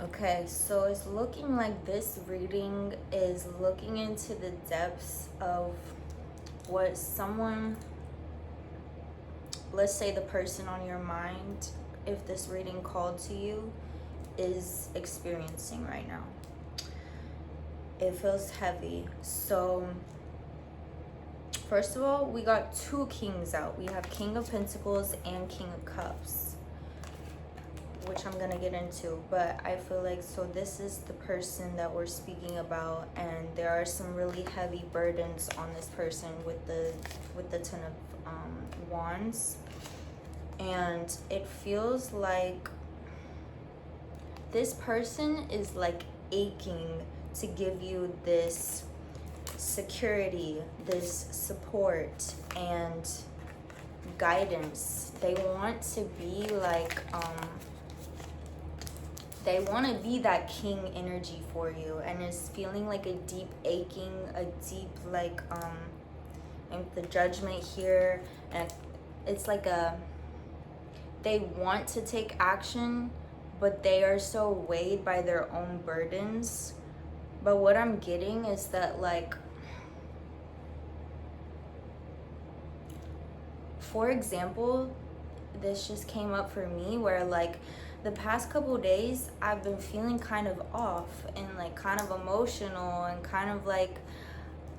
Okay, so it's looking like this reading is looking into the depths of what someone, let's say the person on your mind, if this reading called to you, is experiencing right now. It feels heavy. So first of all, we got two kings out. We have King of Pentacles and King of Cups, which I'm gonna get into. But I feel like, so this is the person that we're speaking about, and there are some really heavy burdens on this person with the Ten of Wands. And it feels like this person is like aching to give you this security, this support and guidance. They want to be like they want to be that king energy for you, and it's feeling like a deep aching, a deep like and the Judgment here, and it's like they want to take action, but they are so weighed by their own burdens. But what I'm getting is that, like, for example, this just came up for me where, like, the past couple days I've been feeling kind of off and like kind of emotional and kind of like,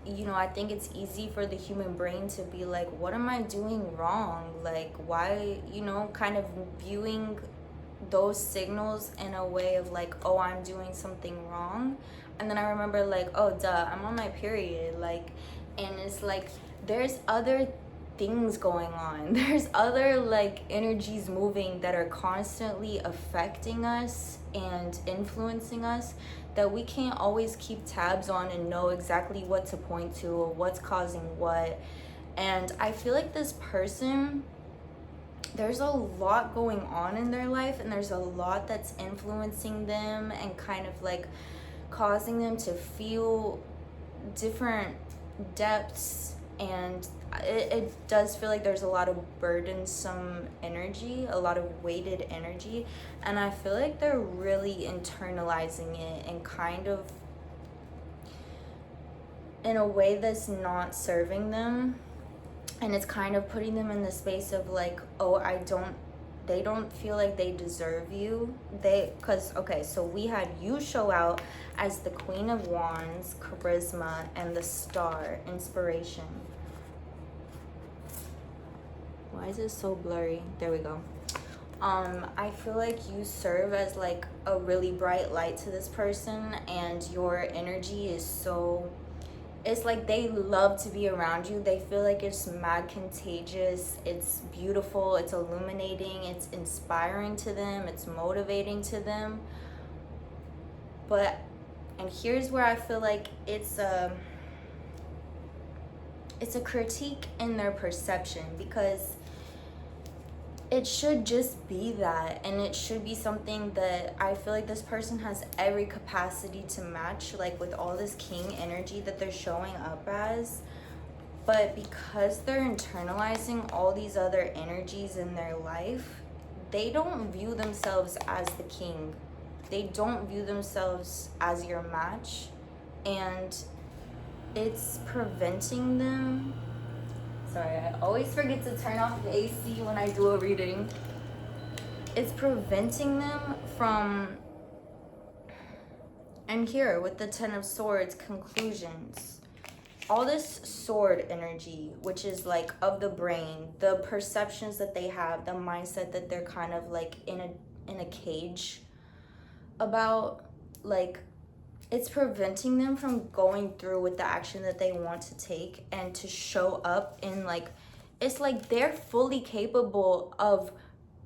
you know, I think it's easy for the human brain to be like, what am I doing wrong? Like, why, you know, kind of viewing those signals in a way of like, oh, I'm doing something wrong. And then I remember like, oh, duh, I'm on my period. Like, and it's like, there's other things going on. There's other like energies moving that are constantly affecting us and influencing us, that we can't always keep tabs on and know exactly what to point to or what's causing what. And I feel like this person, there's a lot going on in their life, and there's a lot that's influencing them and kind of like causing them to feel different depths. And it does feel like there's a lot of burdensome energy, a lot of weighted energy, and I feel like they're really internalizing it and kind of in a way that's not serving them. And it's kind of putting them in the space of like, oh, they don't feel like they deserve you. Okay, so we had you show out as the Queen of Wands, charisma, and the Star, inspiration. Why is it so blurry? There we go. I feel like you serve as like a really bright light to this person, and your energy is so, it's like they love to be around you. They feel like it's mad contagious. It's beautiful. It's illuminating. It's inspiring to them. It's motivating to them. But, and here's where I feel like it's a critique in their perception, because it should just be that, and it should be something that I feel like this person has every capacity to match, like with all this king energy that they're showing up as. But because they're internalizing all these other energies in their life, they don't view themselves as the king. They don't view themselves as your match, and it's preventing them. Sorry, I always forget to turn off the AC when I do a reading. It's preventing them from, and here with the Ten of Swords, conclusions. All this sword energy, which is like of the brain, the perceptions that they have, the mindset that they're kind of like in a cage about, like, it's preventing them from going through with the action that they want to take and to show up in, like, it's like they're fully capable of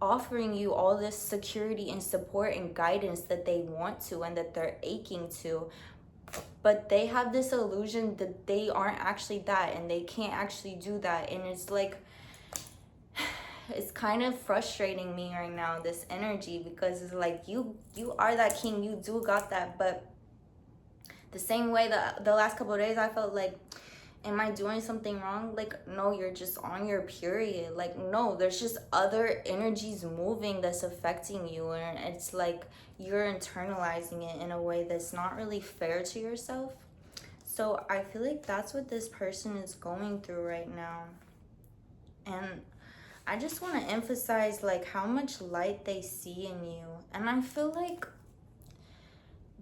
offering you all this security and support and guidance that they want to and that they're aching to, but they have this illusion that they aren't actually that and they can't actually do that. And it's like, it's kind of frustrating me right now, this energy, because it's like you are that king, you do got that. But the same way the last couple of days I felt like am I doing something wrong? Like, no, you're just on your period. Like, no, there's just other energies moving that's affecting you, and it's like you're internalizing it in a way that's not really fair to yourself. So I feel like that's what this person is going through right now. And I just want to emphasize like how much light they see in you. And I feel like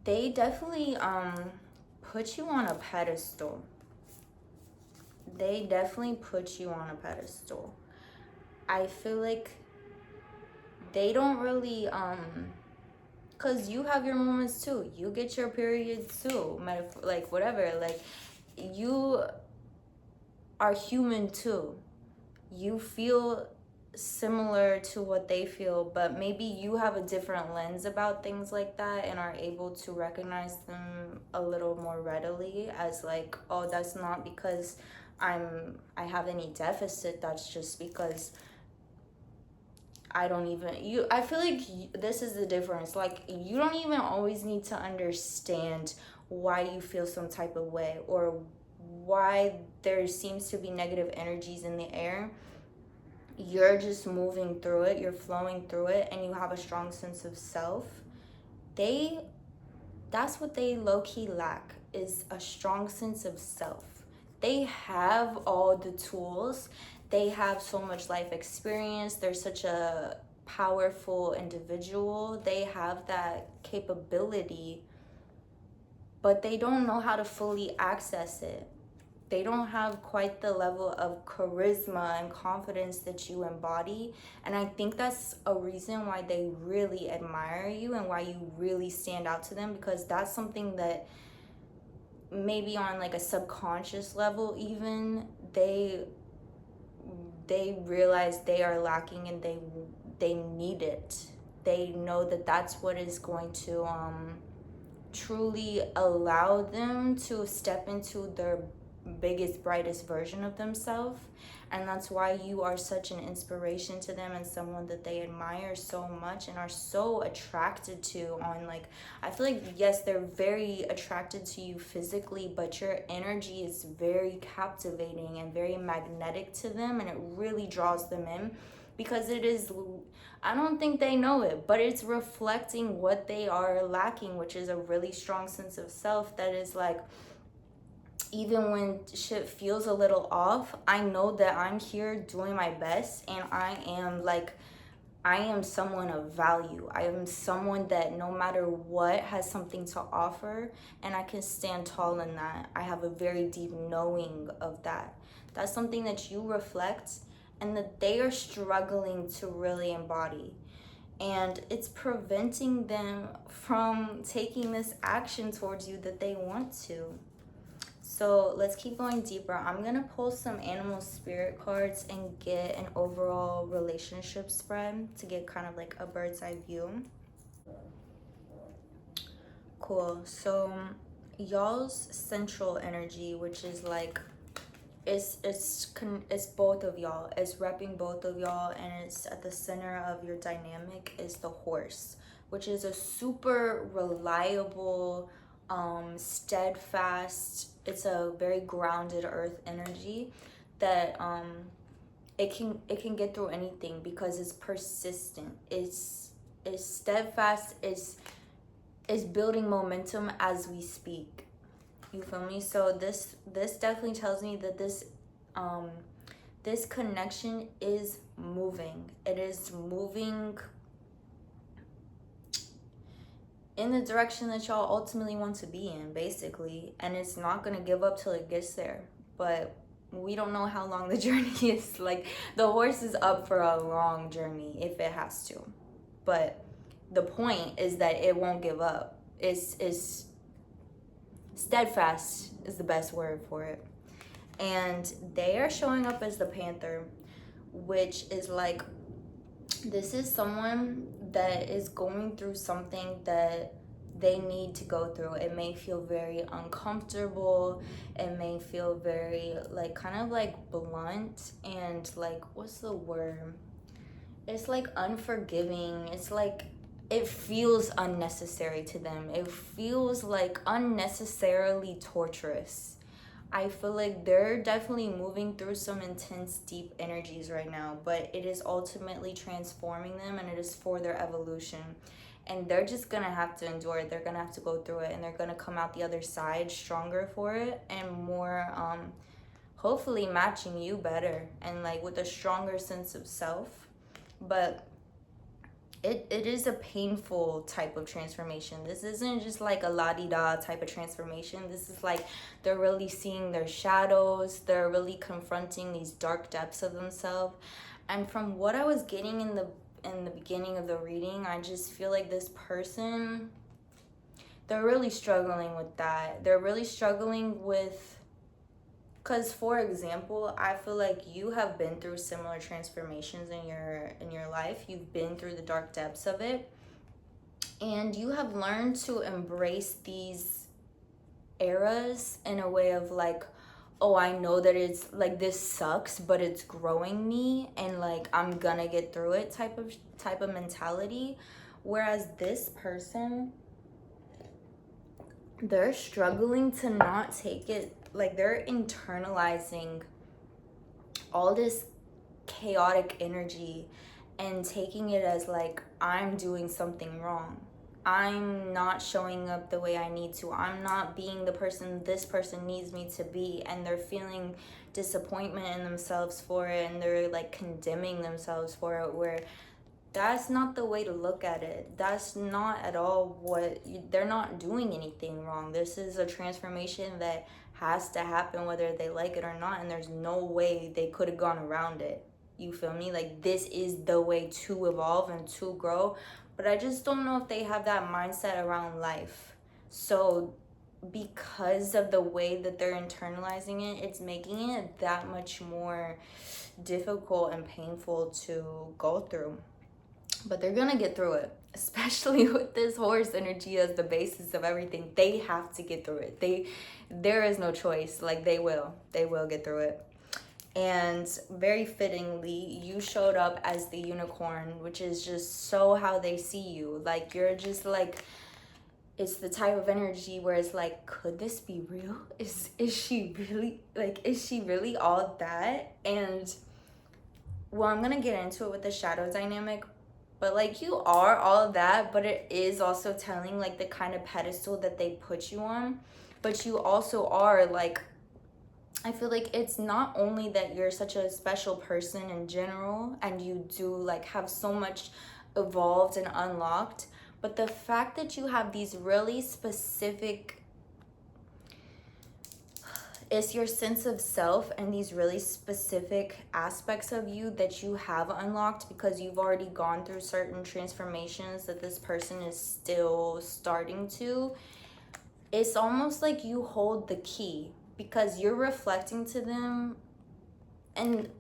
they definitely put you on a pedestal. They definitely put you on a pedestal. I feel like they don't really cuz you have your moments too. You get your periods too. Like whatever, like you are human too. You feel similar to what they feel, but maybe you have a different lens about things like that and are able to recognize them a little more readily as like, oh, that's not because I have any deficit, that's just because I don't even I feel like this is the difference. Like, you don't even always need to understand why you feel some type of way or why there seems to be negative energies in the air. You're just moving through it, you're flowing through it, and you have a strong sense of self. That's what they low-key lack, is a strong sense of self. They have all the tools, they have so much life experience, they're such a powerful individual, they have that capability, but they don't know how to fully access it. They don't have quite the level of charisma and confidence that you embody. And I think that's a reason why they really admire you and why you really stand out to them, because that's something that maybe on like a subconscious level even they realize they are lacking, and they need it. They know that that's what is going to truly allow them to step into their biggest, brightest version of themselves. And that's why you are such an inspiration to them and someone that they admire so much and are so attracted to. On like, I feel like, yes, they're very attracted to you physically, but your energy is very captivating and very magnetic to them, and it really draws them in, because it is, I don't think they know it, but it's reflecting what they are lacking, which is a really strong sense of self that is like, even when shit feels a little off, I know that I'm here doing my best, and I am someone of value. I am someone that no matter what has something to offer, and I can stand tall in that. I have a very deep knowing of that. That's something that you reflect and that they are struggling to really embody. And it's preventing them from taking this action towards you that they want to. So let's keep going deeper. I'm going to pull some animal spirit cards and get an overall relationship spread to get kind of like a bird's eye view. Cool. So y'all's central energy, which is like, it's both of y'all. It's repping both of y'all, and it's at the center of your dynamic is the horse, which is a super reliable, steadfast, it's a very grounded earth energy that it can get through anything because it's persistent, it's steadfast, it's building momentum as we speak. You feel me? So this definitely tells me that this connection is moving. It is moving in the direction that y'all ultimately want to be in, basically. And it's not gonna give up till it gets there. But we don't know how long the journey is. Like, the horse is up for a long journey if it has to. But the point is that it won't give up. It's steadfast is the best word for it. And they are showing up as the panther, which is like, this is someone that is going through something that they need to go through. It may feel very uncomfortable. It may feel very like kind of like blunt and like, what's the word? It's like unforgiving. It's like, it feels unnecessary to them. It feels like unnecessarily torturous. I feel like they're definitely moving through some intense, deep energies right now, but it is ultimately transforming them, and it is for their evolution. And they're just gonna have to endure it. They're gonna have to go through it, and they're gonna come out the other side stronger for it, and more, hopefully matching you better, and like with a stronger sense of self. But it is a painful type of transformation. This isn't just like a la-di-da type of transformation. This is like they're really seeing their shadows. They're really confronting these dark depths of themselves. And from what I was getting in the beginning of the reading, I just feel like this person, they're really struggling with that. They're really struggling with, because for example, I feel like you have been through similar transformations in your life. You've been through the dark depths of it, and you have learned to embrace these eras in a way of like, oh, I know that it's like, this sucks, but it's growing me, and like I'm gonna get through it type of mentality. Whereas this person, they're struggling to not take it, like they're internalizing all this chaotic energy and taking it as like, I'm doing something wrong. I'm not showing up the way I need to. I'm not being the person this person needs me to be. And they're feeling disappointment in themselves for it, and they're like condemning themselves for it, where that's not the way to look at it. That's not at all they're not doing anything wrong. This is a transformation that has to happen whether they like it or not, and there's no way they could have gone around it. You feel me? Like, this is the way to evolve and to grow. But I just don't know if they have that mindset around life. So because of the way that they're internalizing it, it's making it that much more difficult and painful to go through. But they're gonna get through it, especially with this horse energy as the basis of everything. They have to get through it. There is no choice. Like, they will get through it. And very fittingly, you showed up as the unicorn, which is just so how they see you. Like, you're just like, it's the type of energy where it's like, could this be real? Is she really all that? And well, I'm gonna get into it with the shadow dynamic, but like, you are all of that, but it is also telling like the kind of pedestal that they put you on. But you also are like, I feel like it's not only that you're such a special person in general, and you do like have so much evolved and unlocked, but the fact that you have these really specific, it's your sense of self and these really specific aspects of you that you have unlocked because you've already gone through certain transformations that this person is still starting to. It's almost like you hold the key because you're reflecting to them. And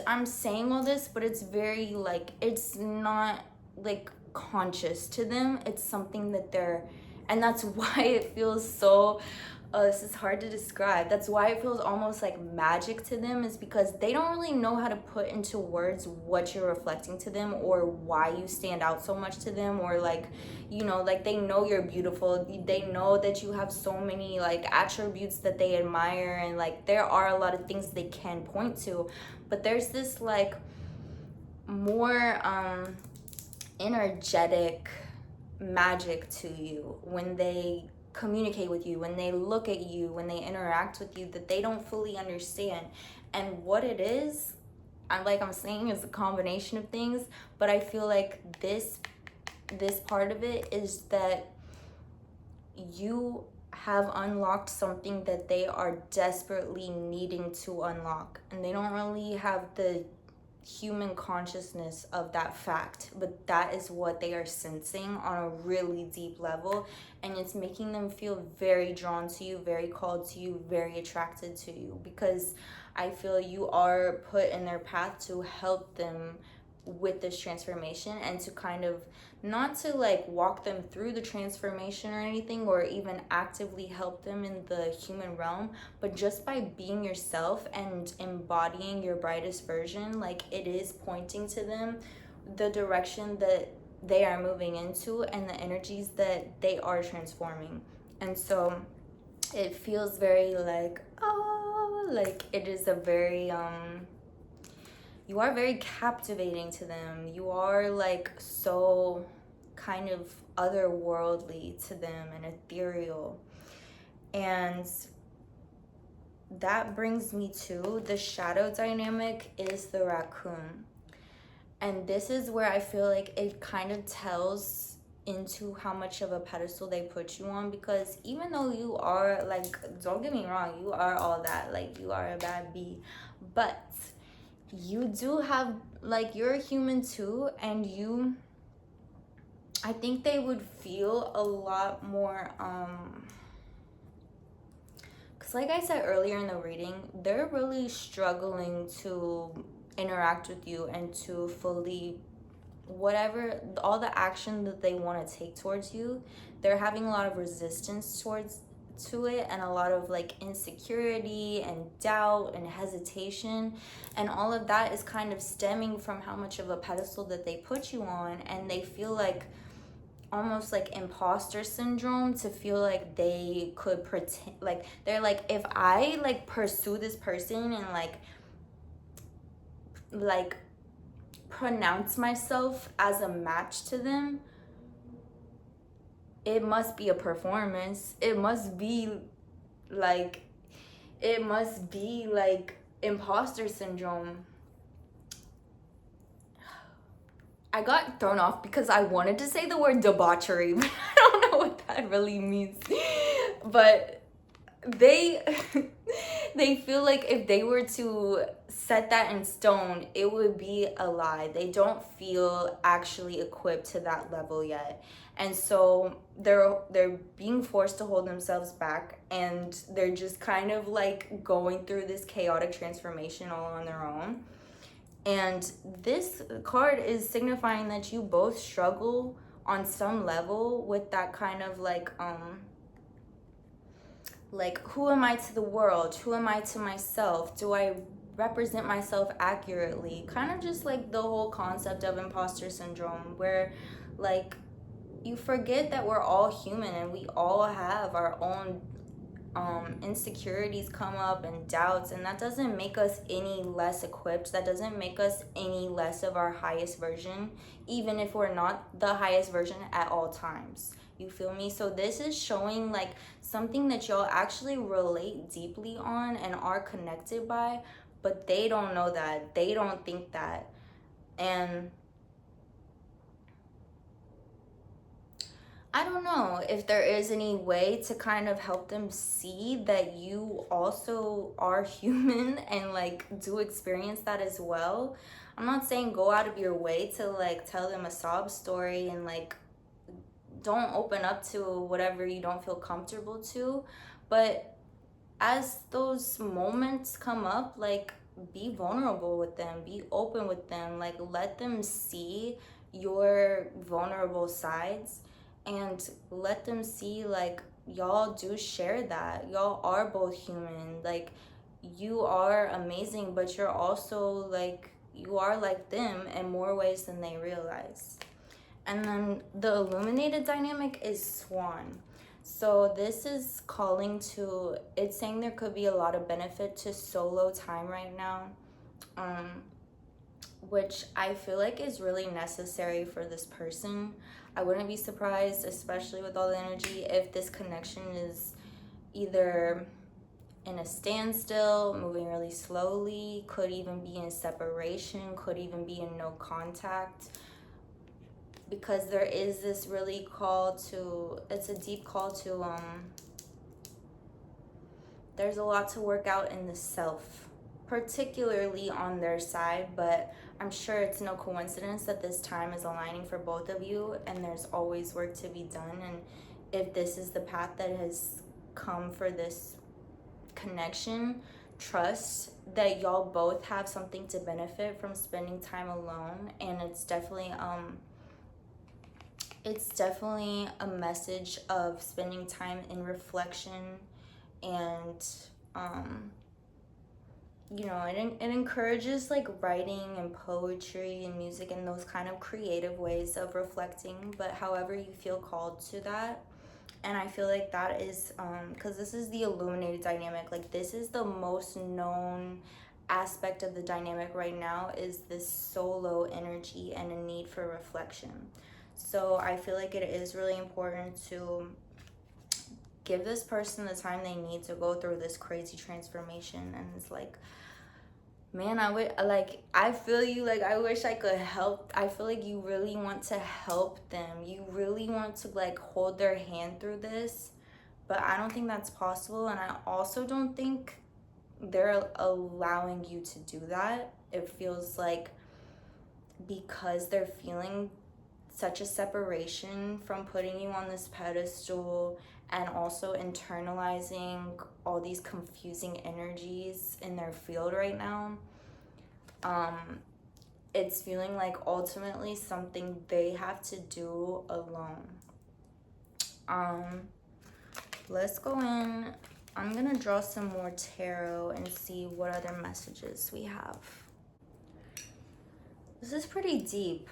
I'm saying all this, but it's very like, it's not like conscious to them. It's something that they're, and that's why it feels so, this is hard to describe. That's why it feels almost like magic to them, is because they don't really know how to put into words what you're reflecting to them, or why you stand out so much to them, or like, you know, like they know you're beautiful. They know that you have so many like attributes that they admire, and like there are a lot of things they can point to, but there's this like more energetic magic to you when they communicate with you, when they look at you, when they interact with you, that they don't fully understand. And what it is, I'm saying, is a combination of things, but I feel like this part of it is that you have unlocked something that they are desperately needing to unlock, and they don't really have the human consciousness of that fact, but that is what they are sensing on a really deep level, and it's making them feel very drawn to you, very called to you, very attracted to you, because I feel you are put in their path to help them with this transformation, and to kind of, not to like walk them through the transformation or anything, or even actively help them in the human realm, but just by being yourself and embodying your brightest version, like it is pointing to them the direction that they are moving into and the energies that they are transforming. And so it feels very like, oh, like it is a very you are very captivating to them. You are like so kind of otherworldly to them and ethereal. And that brings me to the shadow dynamic is the raccoon. And this is where I feel like it kind of tells into how much of a pedestal they put you on, because even though you are like, don't get me wrong, you are all that, like you are a bad bee, but you do have like, you're a human too, and you, I think they would feel a lot more because like I said earlier in the reading, they're really struggling to interact with you and to fully, whatever, all the action that they want to take towards you, they're having a lot of resistance towards to it, and a lot of like insecurity and doubt and hesitation, and all of that is kind of stemming from how much of a pedestal that they put you on, and they feel like almost like imposter syndrome to feel like they could pretend, like they're like, if I like pursue this person and like pronounce myself as a match to them, it must be a performance. It must be like imposter syndrome. I got thrown off because I wanted to say the word debauchery, but I don't know what that really means. But they they feel like if they were to set that in stone, it would be a lie. They don't feel actually equipped to that level yet. And so they're being forced to hold themselves back, and they're just kind of like going through this chaotic transformation all on their own. And this card is signifying that you both struggle on some level with that kind of like who am I to the world? Who am I to myself? Do I represent myself accurately? Kind of just like the whole concept of imposter syndrome, where like you forget that we're all human and we all have our own insecurities come up and doubts, and that doesn't make us any less equipped. That doesn't make us any less of our highest version, even if we're not the highest version at all times. You feel me? So this is showing like something that y'all actually relate deeply on and are connected by, but they don't know that. They don't think that. And I don't know if there is any way to kind of help them see that you also are human and like do experience that as well. I'm not saying go out of your way to like tell them a sob story and like don't open up to whatever you don't feel comfortable to, but as those moments come up, like be vulnerable with them, be open with them, like let them see your vulnerable sides, and let them see like y'all do share that. Y'all are both human. Like you are amazing, but you're also like, you are like them in more ways than they realize. And then the illuminated dynamic is swan. So this is calling to, it's saying there could be a lot of benefit to solo time right now, which I feel like is really necessary for this person. I wouldn't be surprised, especially with all the energy, if this connection is either in a standstill, moving really slowly, could even be in separation, could even be in no contact. Because there is this really call to, it's a deep call to, there's a lot to work out in the self, particularly on their side, but I'm sure it's no coincidence that this time is aligning for both of you, and there's always work to be done. And if this is the path that has come for this connection, trust that y'all both have something to benefit from spending time alone. And it's definitely a message of spending time in reflection, and you know, it encourages like writing and poetry and music and those kind of creative ways of reflecting, but however you feel called to that. And I feel like that is because this is the illuminated dynamic, like this is the most known aspect of the dynamic right now, is this solo energy and a need for reflection. So I feel like it is really important to give this person the time they need to go through this crazy transformation. And it's like, man, I feel you. Like, I wish I could help. I feel like you really want to help them. You really want to like hold their hand through this, but I don't think that's possible. And I also don't think they're allowing you to do that. It feels like because they're feeling such a separation from putting you on this pedestal, and also internalizing all these confusing energies in their field right now, it's feeling like ultimately something they have to do alone. Let's go in. I'm gonna draw some more tarot and see what other messages we have. This is pretty deep.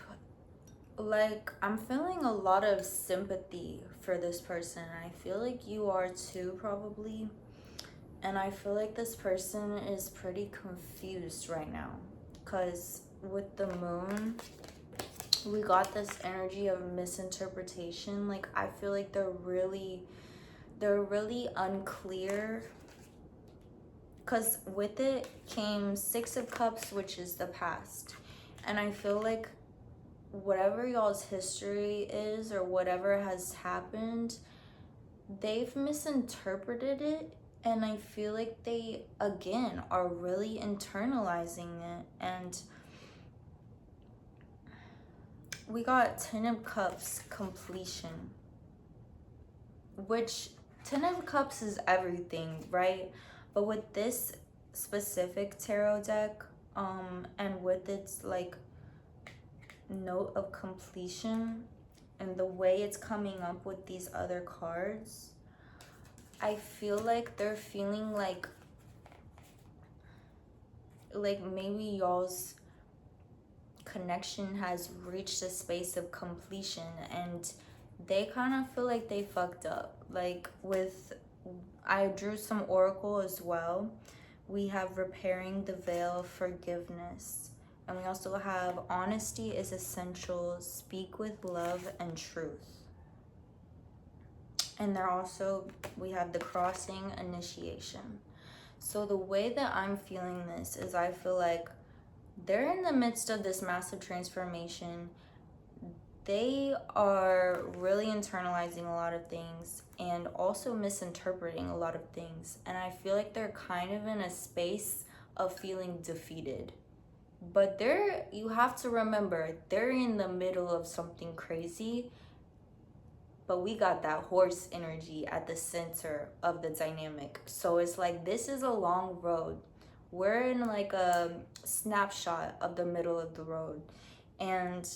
Like, I'm feeling a lot of sympathy for this person. I feel like you are too, probably. And I feel like this person is pretty confused right now, because with the moon, we got this energy of misinterpretation. Like, I feel like they're really unclear, because with it came Six of Cups, which is the past. And I feel like whatever y'all's history is, or whatever has happened, they've misinterpreted it. And I feel like they, again, are really internalizing it. And we got Ten of Cups, completion. Which, Ten of Cups is everything, right? But with this specific tarot deck, and with its like note of completion and the way it's coming up with these other cards, I feel like they're feeling like maybe y'all's connection has reached a space of completion, and they kind of feel like they fucked up. Like, I drew some oracle as well. We have repairing the veil of forgiveness. And we also have honesty is essential, speak with love and truth. And we have the crossing, initiation. So the way that I'm feeling this is, I feel like they're in the midst of this massive transformation. They are really internalizing a lot of things and also misinterpreting a lot of things. And I feel like they're kind of in a space of feeling defeated. But you have to remember, they're in the middle of something crazy. But we got that horse energy at the center of the dynamic. So it's like, this is a long road. We're in like a snapshot of the middle of the road. And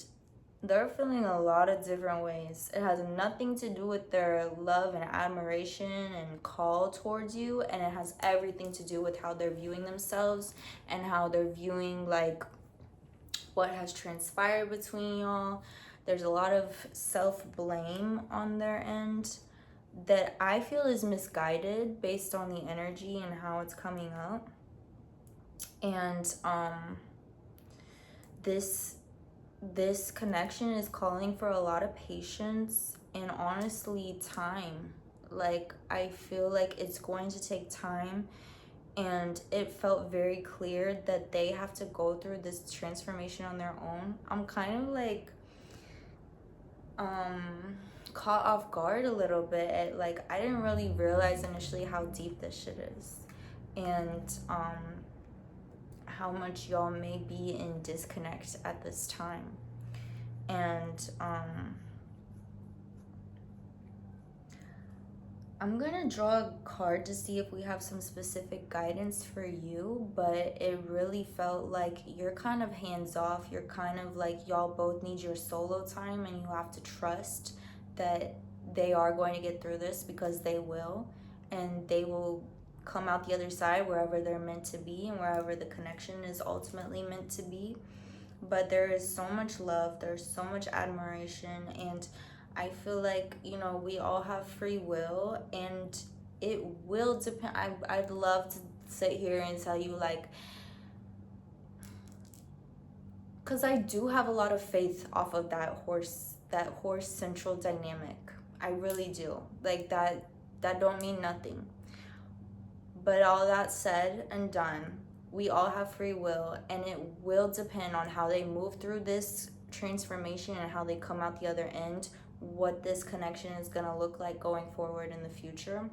they're feeling a lot of different ways. It has nothing to do with their love and admiration and call towards you, and it has everything to do with how they're viewing themselves and how they're viewing like what has transpired between y'all. There's a lot of self-blame on their end that I feel is misguided based on the energy and how it's coming up. And this connection is calling for a lot of patience and honestly time. Like, I feel like it's going to take time, and it felt very clear that they have to go through this transformation on their own. I'm kind of like caught off guard a little bit. Like, I didn't really realize initially how deep this shit is, and how much y'all may be in disconnect at this time. And I'm gonna draw a card to see if we have some specific guidance for you, but it really felt like you're kind of hands off. You're kind of like, y'all both need your solo time, and you have to trust that they are going to get through this, because they will, and they will come out the other side wherever they're meant to be and wherever the connection is ultimately meant to be. But there is so much love, there's so much admiration, and I feel like, you know, we all have free will, and it will depend. I'd love to sit here and tell you, like, because I do have a lot of faith off of that horse central dynamic. I really do. Like, that don't mean nothing. But all that said and done, we all have free will, and it will depend on how they move through this transformation and how they come out the other end, what this connection is going to look like going forward in the future.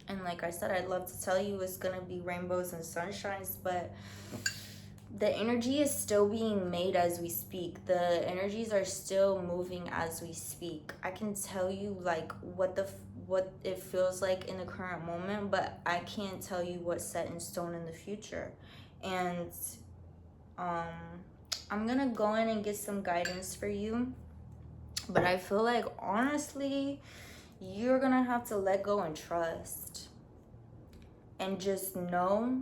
And like I said, I'd love to tell you it's going to be rainbows and sunshines, but the energy is still being made as we speak. The energies are still moving as we speak. I can tell you like what it feels like in the current moment, but I can't tell you what's set in stone in the future. And I'm gonna go in and get some guidance for you, but I feel like honestly you're gonna have to let go and trust, and just know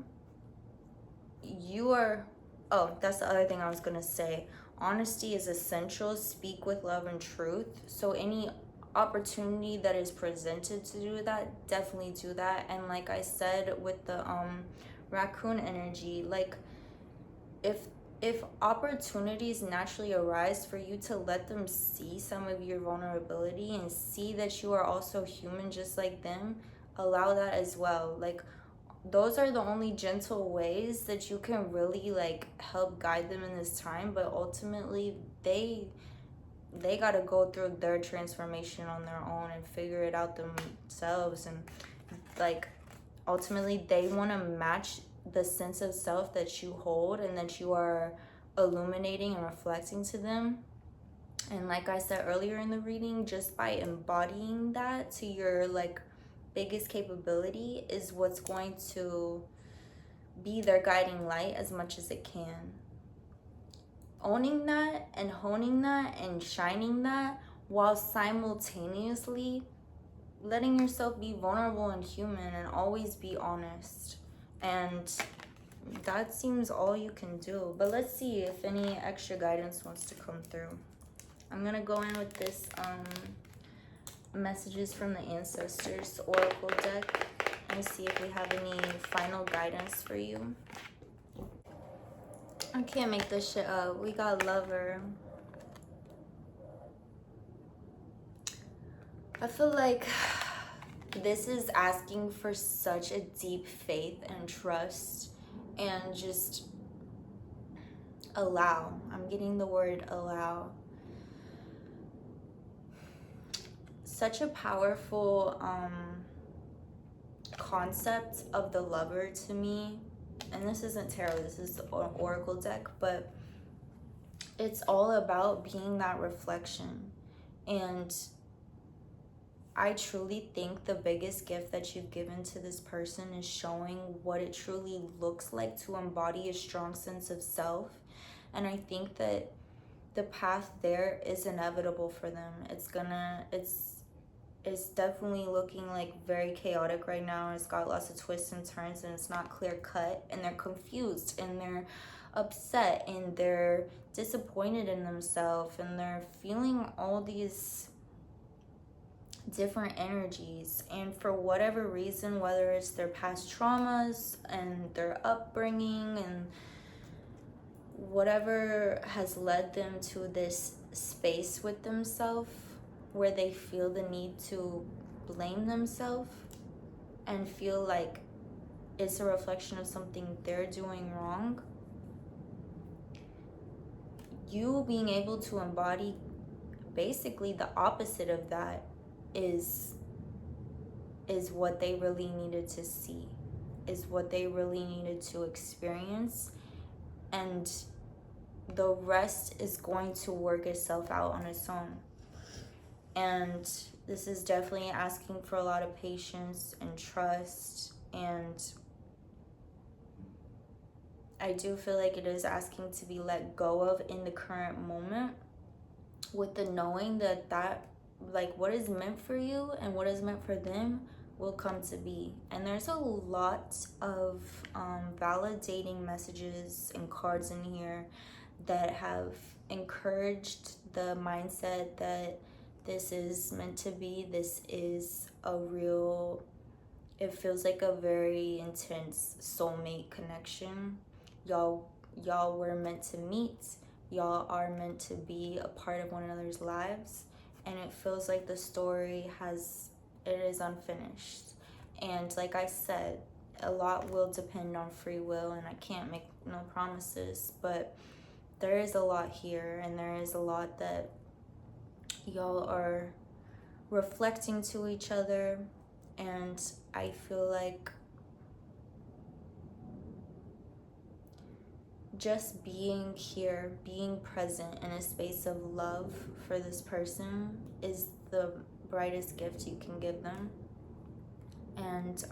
you are. Oh, that's the other thing I was gonna say. Honesty is essential. Speak with love and truth. So any opportunity that is presented to do that, definitely do that. And like I said with the raccoon energy, like if opportunities naturally arise for you to let them see some of your vulnerability and see that you are also human just like them, allow that as well. Like, those are the only gentle ways that you can really like help guide them in this time. But ultimately they got to go through their transformation on their own and figure it out themselves. And like ultimately they want to match the sense of self that you hold and that you are illuminating and reflecting to them. And like I said earlier in the reading, just by embodying that to your like biggest capability is what's going to be their guiding light as much as it can. Owning that and honing that and shining that while simultaneously letting yourself be vulnerable and human and always be honest. And that seems all you can do. But let's see if any extra guidance wants to come through. I'm gonna go in with this messages from the ancestors oracle deck and see if we have any final guidance for you. I can't make this shit up. We got Lover. I feel like this is asking for such a deep faith and trust and just allow. I'm getting the word allow. Such a powerful concept of the Lover to me. And this isn't tarot, this is an oracle deck, but it's all about being that reflection. And I truly think the biggest gift that you've given to this person is showing what it truly looks like to embody a strong sense of self. And I think that the path there is inevitable for them. It's definitely looking like very chaotic right now. It's got lots of twists and turns, and it's not clear cut, and they're confused and they're upset and they're disappointed in themselves, and they're feeling all these different energies. And for whatever reason, whether it's their past traumas and their upbringing and whatever has led them to this space with themselves where they feel the need to blame themselves and feel like it's a reflection of something they're doing wrong, you being able to embody basically the opposite of that is what they really needed to see, is what they really needed to experience. And the rest is going to work itself out on its own. And this is definitely asking for a lot of patience and trust. And I do feel like it is asking to be let go of in the current moment, with the knowing that like what is meant for you and what is meant for them will come to be. And there's a lot of validating messages and cards in here that have encouraged the mindset that this is meant to be. This is a real, it feels like a very intense soulmate connection. Y'all were meant to meet. Y'all are meant to be a part of one another's lives, and it feels like the story is unfinished. And like I said, a lot will depend on free will, and I can't make no promises, but there is a lot here, and there is a lot that y'all are reflecting to each other. And I feel like just being here, being present in a space of love for this person is the brightest gift you can give them. And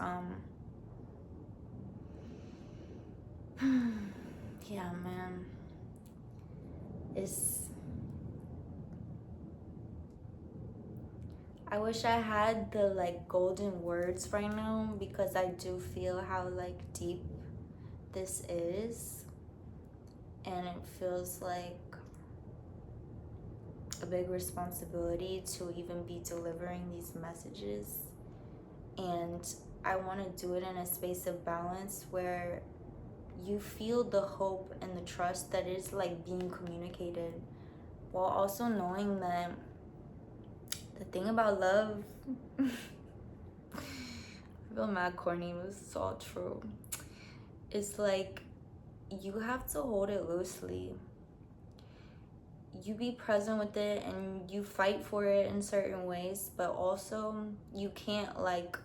yeah, man, I wish I had the like golden words right now, because I do feel how like deep this is, and it feels like a big responsibility to even be delivering these messages. And I want to do it in a space of balance where you feel the hope and the trust that is like being communicated, while also knowing that the thing about love, I feel mad corny, but this is all true. It's like you have to hold it loosely. You be present with it and you fight for it in certain ways, but also you can't, like,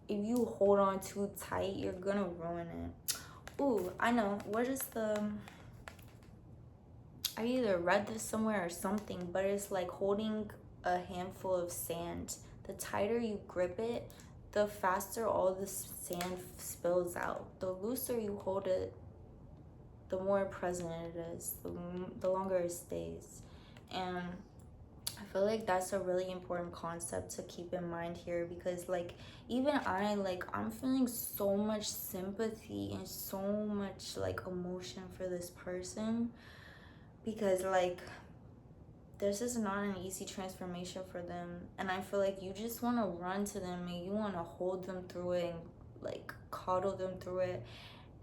if you hold on too tight, you're gonna ruin it. Ooh, I know. What is the... I either read this somewhere or something, but it's like holding a handful of sand. The tighter you grip it, the faster all the sand spills out. The looser you hold it, the more present it is, the longer it stays. And I feel like that's a really important concept to keep in mind here, because like even I'm feeling so much sympathy and so much like emotion for this person, because like this is not an easy transformation for them, and I feel like you just want to run to them and you want to hold them through it and like coddle them through it.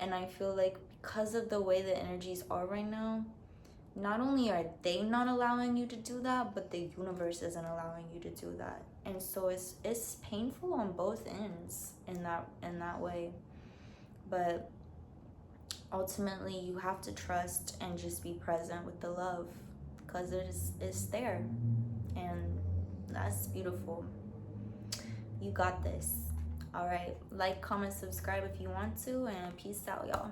And I feel like because of the way the energies are right now, not only are they not allowing you to do that, but the universe isn't allowing you to do that. And so it's painful on both ends in that way. But ultimately you have to trust and just be present with the love, because it's there, and that's beautiful. You got this. All right, like, comment, subscribe if you want to, and peace out, y'all.